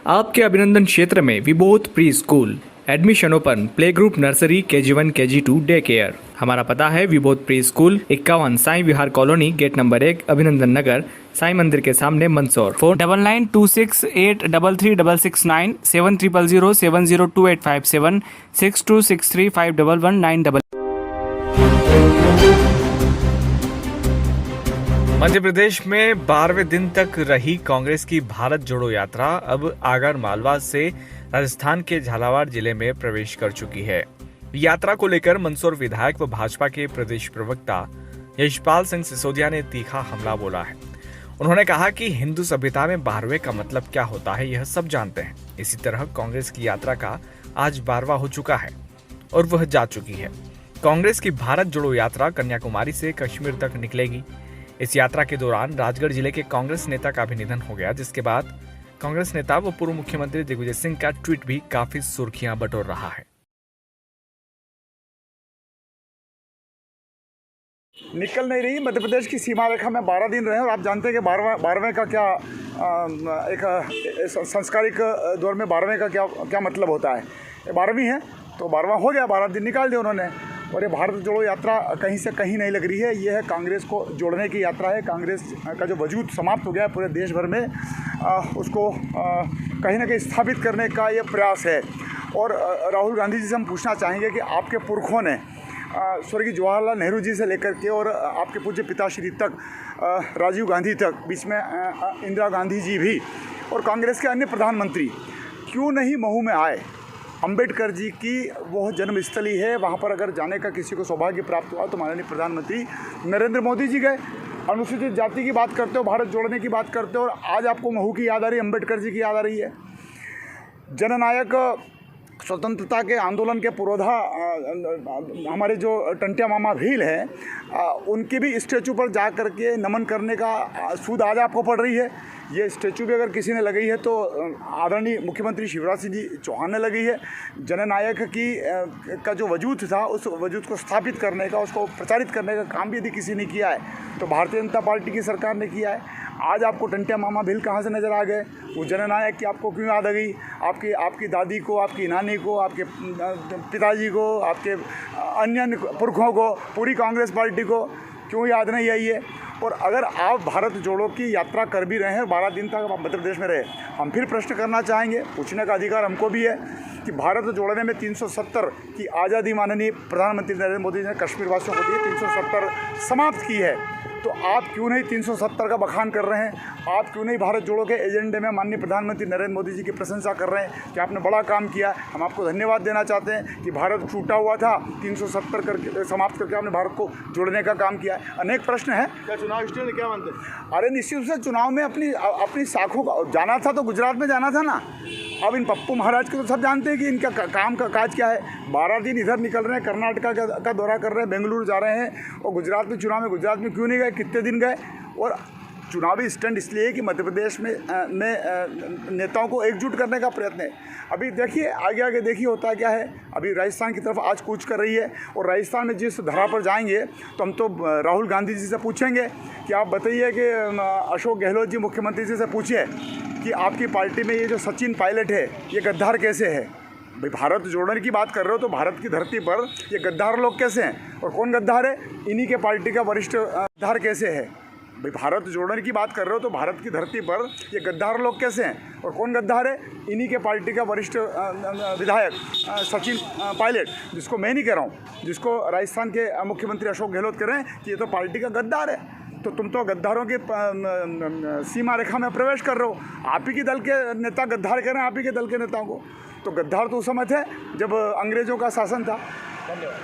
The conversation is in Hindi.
आपके अभिनंदन क्षेत्र में Vibodh pre school admission open play group nursery KG1 KG2 day care. हमारा पता है Vibodh pre school 51 Sai Vihar colony gate number 1 Abhinandan नगर साई मंदिर के सामने मंदसौर। फोन 9926833669 7000702857 62635119 मध्य प्रदेश में 12वें दिन तक रही कांग्रेस की भारत जोड़ो यात्रा अब आगर मालवा से राजस्थान के झालावाड़ जिले में प्रवेश कर चुकी है। यात्रा को लेकर मंदसौर विधायक व भाजपा के प्रदेश प्रवक्ता यशपाल सिंह सिसोदिया ने तीखा हमला बोला है। उन्होंने कहा कि हिंदू सभ्यता में 12वें का मतलब क्या होता है यह सब जानते हैं। इसी तरह कांग्रेस की यात्रा का आज 12वां हो चुका है और वह जा चुकी है। कांग्रेस की भारत जोड़ो यात्रा कन्याकुमारी से कश्मीर तक निकलेगी। इस यात्रा के दौरान राजगढ़ जिले के कांग्रेस नेता का भी निधन हो गया, जिसके बाद कांग्रेस नेता व पूर्व मुख्यमंत्री दिग्विजय सिंह का ट्वीट भी काफी सुर्खियां बटोर रहा है। निकल नहीं रही मध्य प्रदेश की सीमा रेखा में 12 दिन रहे और आप जानते हैं कि 12वें का क्या एक संस्कारिक दौर में 12वें का क्या मतलब होता है। ये 12वीं है तो 12वां हो गया, 12 दिन निकाल दिए उन्होंने। और ये भारत जोड़ो यात्रा कहीं से कहीं नहीं लग रही है, ये है कांग्रेस को जोड़ने की यात्रा है। कांग्रेस का जो वजूद समाप्त हो गया है पूरे देश भर में, उसको कहीं ना कहीं स्थापित करने का ये प्रयास है। और राहुल गांधी जी से हम पूछना चाहेंगे कि आपके पुरखों ने स्वर्गीय जवाहरलाल नेहरू जी से लेकर के और आपके पूज्य पिताश्री तक, राजीव गांधी तक, बीच में इंदिरा गांधी जी भी, और कांग्रेस के अन्य प्रधानमंत्री क्यों नहीं महू में आए। अंबेडकर जी की वो जन्मस्थली है, वहाँ पर अगर जाने का किसी को सौभाग्य प्राप्त हुआ तो माननीय प्रधानमंत्री नरेंद्र मोदी जी गए। अनुसूचित जाति की बात करते हो, भारत जोड़ने की बात करते हो, और आज आपको महू की याद आ रही है, अंबेडकर जी की याद आ रही है। जननायक स्वतंत्रता के आंदोलन के पुरोधा हमारे जो टंटिया मामा भील हैं, उनके भी स्टैचू पर जा कर के नमन करने का सूद आज आपको पड़ रही है। ये स्टैचू भी अगर किसी ने लगाई है तो आदरणीय मुख्यमंत्री शिवराज सिंह जी चौहान ने लगाई है। जननायक का जो वजूद था, उस वजूद को स्थापित करने का, उसको प्रचारित करने का काम भी यदि किसी ने किया है तो भारतीय जनता पार्टी की सरकार ने किया है। आज आपको टंटिया मामा भील कहाँ से नज़र आ गए? वो जननायक की आपको क्यों याद आ गई? आपकी दादी को, आपकी नानी को, आपके पिताजी को, आपके अन्य पुरखों को, पूरी कांग्रेस पार्टी को क्यों याद नहीं आई है? और अगर आप भारत जोड़ो की यात्रा कर भी रहे हैं, 12 दिन तक आप मध्य प्रदेश में रहे, हम फिर प्रश्न करना चाहेंगे, पूछने का अधिकार हमको भी है कि भारत जोड़ने में 370 की आज़ादी माननीय प्रधानमंत्री नरेंद्र मोदी जी ने कश्मीर वासियों को दी, 370 समाप्त की है, तो आप क्यों नहीं 370 का बखान कर रहे हैं? आप क्यों नहीं भारत जोड़ो के एजेंडे में माननीय प्रधानमंत्री नरेंद्र मोदी जी की प्रशंसा कर रहे हैं कि आपने बड़ा काम किया? हम आपको धन्यवाद देना चाहते हैं कि भारत टूटा हुआ था, 370 करके समाप्त करके आपने भारत को जोड़ने का काम किया है। अनेक प्रश्न हैं। क्या चुनाव स्टैंड क्या मानते हैं? अरे निश्चित रूप से चुनाव में अपनी शाखों का जाना था तो गुजरात में जाना था ना। अब इन पप्पू महाराज को तो सब जानते हैं कि इनका काम का काज क्या है। 12 दिन इधर निकल रहे हैं, कर्नाटका का दौरा कर रहे हैं, बेंगलुरु जा रहे हैं, और गुजरात में चुनाव में गुजरात में क्यों नहीं गए? कितने दिन गए? और चुनावी स्टैंड इसलिए है कि मध्य प्रदेश में नेताओं को एकजुट करने का प्रयत्न है। अभी देखिए आगे देखिए होता क्या है। अभी राजस्थान की तरफ आज कूच कर रही है, और राजस्थान में जिस धरा पर जाएंगे तो हम तो राहुल गांधी जी से पूछेंगे कि आप बताइए कि अशोक गहलोत जी मुख्यमंत्री जी से पूछिए कि आपकी पार्टी में ये जो सचिन पायलट है ये गद्दार कैसे है? भाई भारत जोड़ने की बात कर रहे हो तो भारत की धरती पर ये गद्दार लोग कैसे हैं? और कौन गद्दार है? इन्हीं के पार्टी का वरिष्ठ गद्दार कैसे है? भाई भारत जोड़ने की बात कर रहे हो तो भारत की धरती पर ये गद्दार लोग कैसे हैं? और कौन गद्दार है? इन्हीं के पार्टी का वरिष्ठ विधायक सचिन पायलट, जिसको मैं नहीं कह रहा हूँ, जिसको राजस्थान के मुख्यमंत्री अशोक गहलोत कह रहे हैं कि ये तो पार्टी का गद्दार है। तो तुम तो गद्दारों की सीमा रेखा में प्रवेश कर रहे हो। आप ही के दल के नेता गद्दार कह रहे हैं, आप ही के दल के नेताओं को। तो गद्दार तो उस समय थे जब अंग्रेज़ों का शासन था। धन्यवाद।